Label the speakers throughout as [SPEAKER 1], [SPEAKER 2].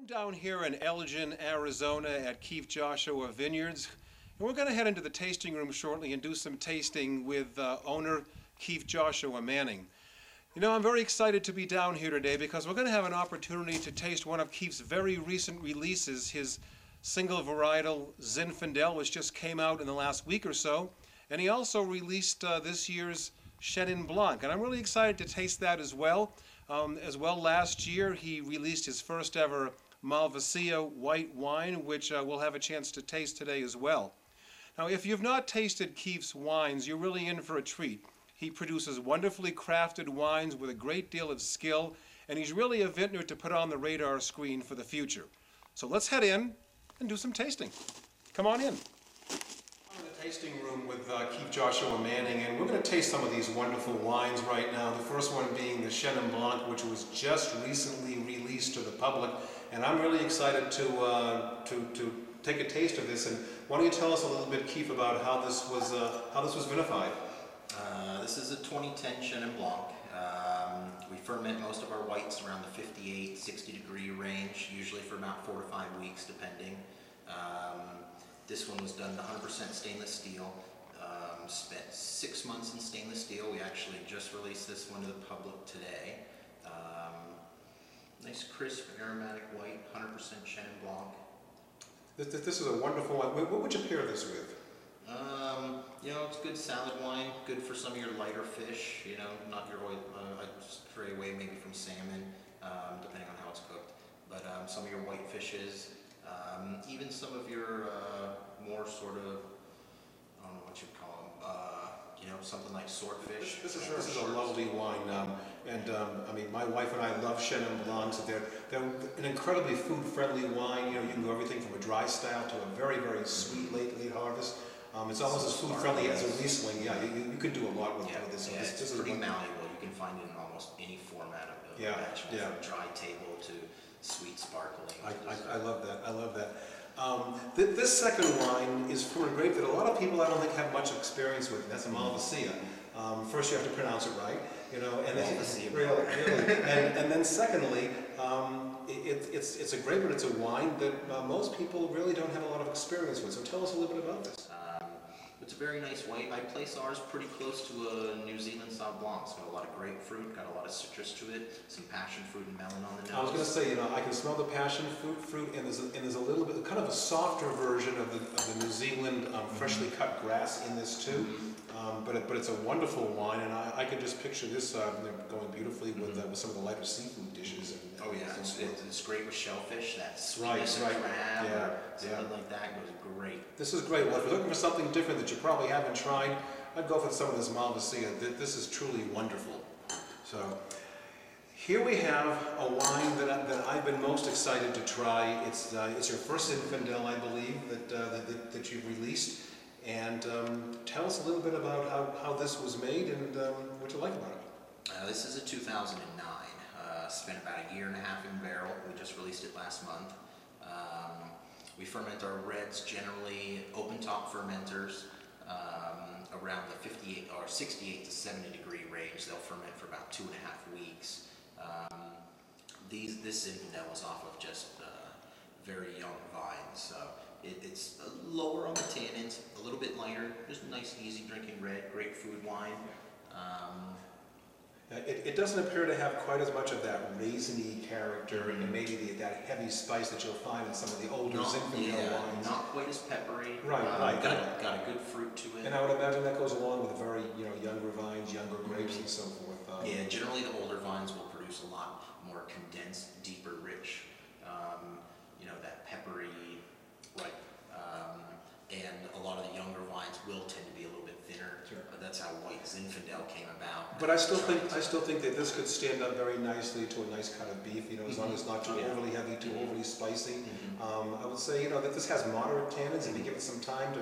[SPEAKER 1] I'm down here in Elgin, Arizona at Kief-Joshua Vineyards, and we're going to head into the tasting room shortly and do some tasting with owner Kief-Joshua Manning. You know, I'm very excited to be down here today because we're going to have an opportunity to taste one of Kief's very recent releases, his single varietal Zinfandel, which just came out in the last week or so, and he also released this year's Chenin Blanc, and I'm really excited to taste that as well. Last year he released his first ever Malvasia white wine, which we'll have a chance to taste today as well. Now, if you've not tasted Kief's wines, you're really in for a treat. He produces wonderfully crafted wines with a great deal of skill, and he's really a vintner to put on the radar screen for the future. So let's head in and do some tasting. Come on in. I'm in the tasting room with Kief-Joshua Manning, and we're going to taste some of these wonderful wines right now. The first one being the Chenin Blanc, which was just recently released to the public, and I'm really excited to take a taste of this. And why don't you tell us a little bit, Kief, about how this was vinified?
[SPEAKER 2] This is a 2010 Chenin Blanc. We ferment most of our whites around the 58, 60 degree range, usually for about 4 to 5 weeks, depending. This one was done 100% stainless steel. Spent 6 months in stainless steel. We actually just released this one to the public today. Nice crisp aromatic white, 100% Chenin Blanc.
[SPEAKER 1] This is a wonderful one. What would you pair this with?
[SPEAKER 2] You know, it's good salad wine, good for some of your lighter fish, you know, not your oil, I'd stray away maybe from salmon, depending on how it's cooked, but some of your white fishes, even some of your more sort of, I don't know what you'd call them, you know, something like swordfish.
[SPEAKER 1] This is a lovely wine, I mean, my wife and I love Chenin Blancs. They're an incredibly food-friendly wine. You know, you can go everything from a dry style to a very, very sweet late harvest. It's almost as food-friendly as a Riesling. Yeah, you could do a lot with this.
[SPEAKER 2] Yeah, it's pretty malleable. You can find it in almost any format of batch, from dry table to sweet sparkling.
[SPEAKER 1] I love that. I love that. This second wine is from a grape that a lot of people I don't think have much experience with. That's a Malvasia. First, you have to pronounce it right, you know, and then really, and then secondly, it's a grape, but it's a wine that most people really don't have a lot of experience with. So tell us a little bit about this.
[SPEAKER 2] It's a very nice white. I place ours pretty close to a New Zealand Sauv Blanc. It's got a lot of grapefruit, got a lot of citrus to it, some passion fruit and melon on the nose.
[SPEAKER 1] I was going to say, you know, I can smell the passion fruit, and there's a little bit, kind of a softer version of the New Zealand freshly cut grass in this too. But it's a wonderful wine, and I can just picture this going beautifully with some of the lighter seafood dishes.
[SPEAKER 2] Oh yeah, it's great with shellfish. That sweetness of crab or something like that goes great.
[SPEAKER 1] This is great. Well, if you're looking for something different that you probably haven't tried, I'd go for some of this Malvasia. This is truly wonderful. So here we have a wine that I've been most excited to try. It's your first Zinfandel, I believe, that you've released. And tell us a little bit about how this was made and what you like about it.
[SPEAKER 2] This is a 2009. Spent about a year and a half in barrel. We just released it last month. We ferment our reds generally open top fermenters around the 58 or 68 to 70 degree range. They'll ferment for about 2.5 weeks. This Zinfandel is off of just very young vines, so it's lower on the tannins, a little bit lighter, just a nice easy drinking red, great food wine.
[SPEAKER 1] It doesn't appear to have quite as much of that raisiny character and maybe that heavy spice that you'll find in some of the older Zinfandel wines.
[SPEAKER 2] Not quite as peppery.
[SPEAKER 1] Right.
[SPEAKER 2] Got a good fruit to it.
[SPEAKER 1] And I would imagine that goes along with very younger vines, younger grapes, and so forth.
[SPEAKER 2] Yeah, generally the older vines will produce a lot more condensed, deeper, rich, that peppery, and a lot of the younger vines will tend to be a little bit thinner. Sure. But that's how white Zinfandel came about.
[SPEAKER 1] But I still think that this could stand up very nicely to a nice cut of beef. You know, as long as it's not too overly heavy, too overly spicy. I would say, that this has moderate tannins, and you give it some time to,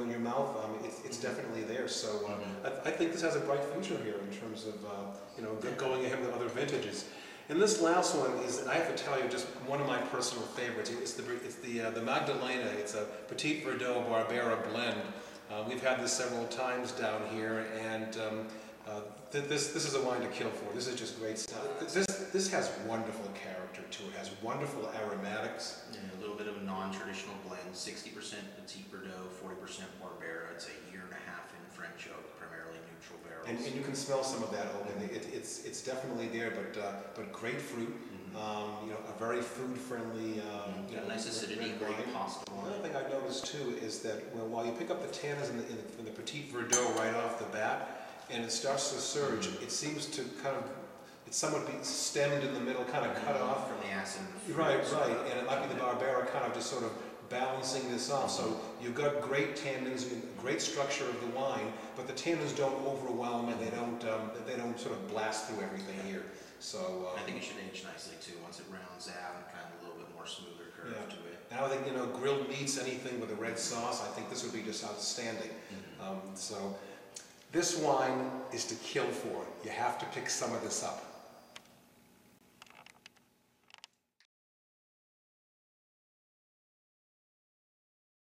[SPEAKER 1] in your mouth, it's definitely there. So I think this has a bright future here in terms of going ahead with other vintages. And this last one is, I have to tell you, just one of my personal favorites. It's the Magdalena. It's a Petit Verdot Barbera blend. We've had this several times down here, and This is a wine to kill for. This is just great stuff. This has wonderful character to it. It has wonderful aromatics.
[SPEAKER 2] Yeah, a little bit of a non-traditional blend. 60% Petit Verdot, 40% Barbera. It's a year and a half in French oak, primarily neutral barrels.
[SPEAKER 1] And you can smell some of that oak. It's definitely there, but grapefruit. A very food-friendly.
[SPEAKER 2] Got a nice acidity, great pasta wine.
[SPEAKER 1] Another thing I noticed too is that while you pick up the tannins in the Petit Verdot right off the bat, and it starts to surge, it seems to it's somewhat be stemmed in the middle, kind of cut off.
[SPEAKER 2] From the acid.
[SPEAKER 1] Right, and it might be the Barbera kind of just sort of balancing this off. So you've got great tannins, great structure of the wine, but the tannins don't overwhelm and they don't sort of blast through everything here. So
[SPEAKER 2] I think it should age nicely too once it rounds out and kind of a little bit more smoother curve to it.
[SPEAKER 1] And I think grilled meats, anything with a red sauce, I think this would be just outstanding. So this wine is to kill for. You have to pick some of this up.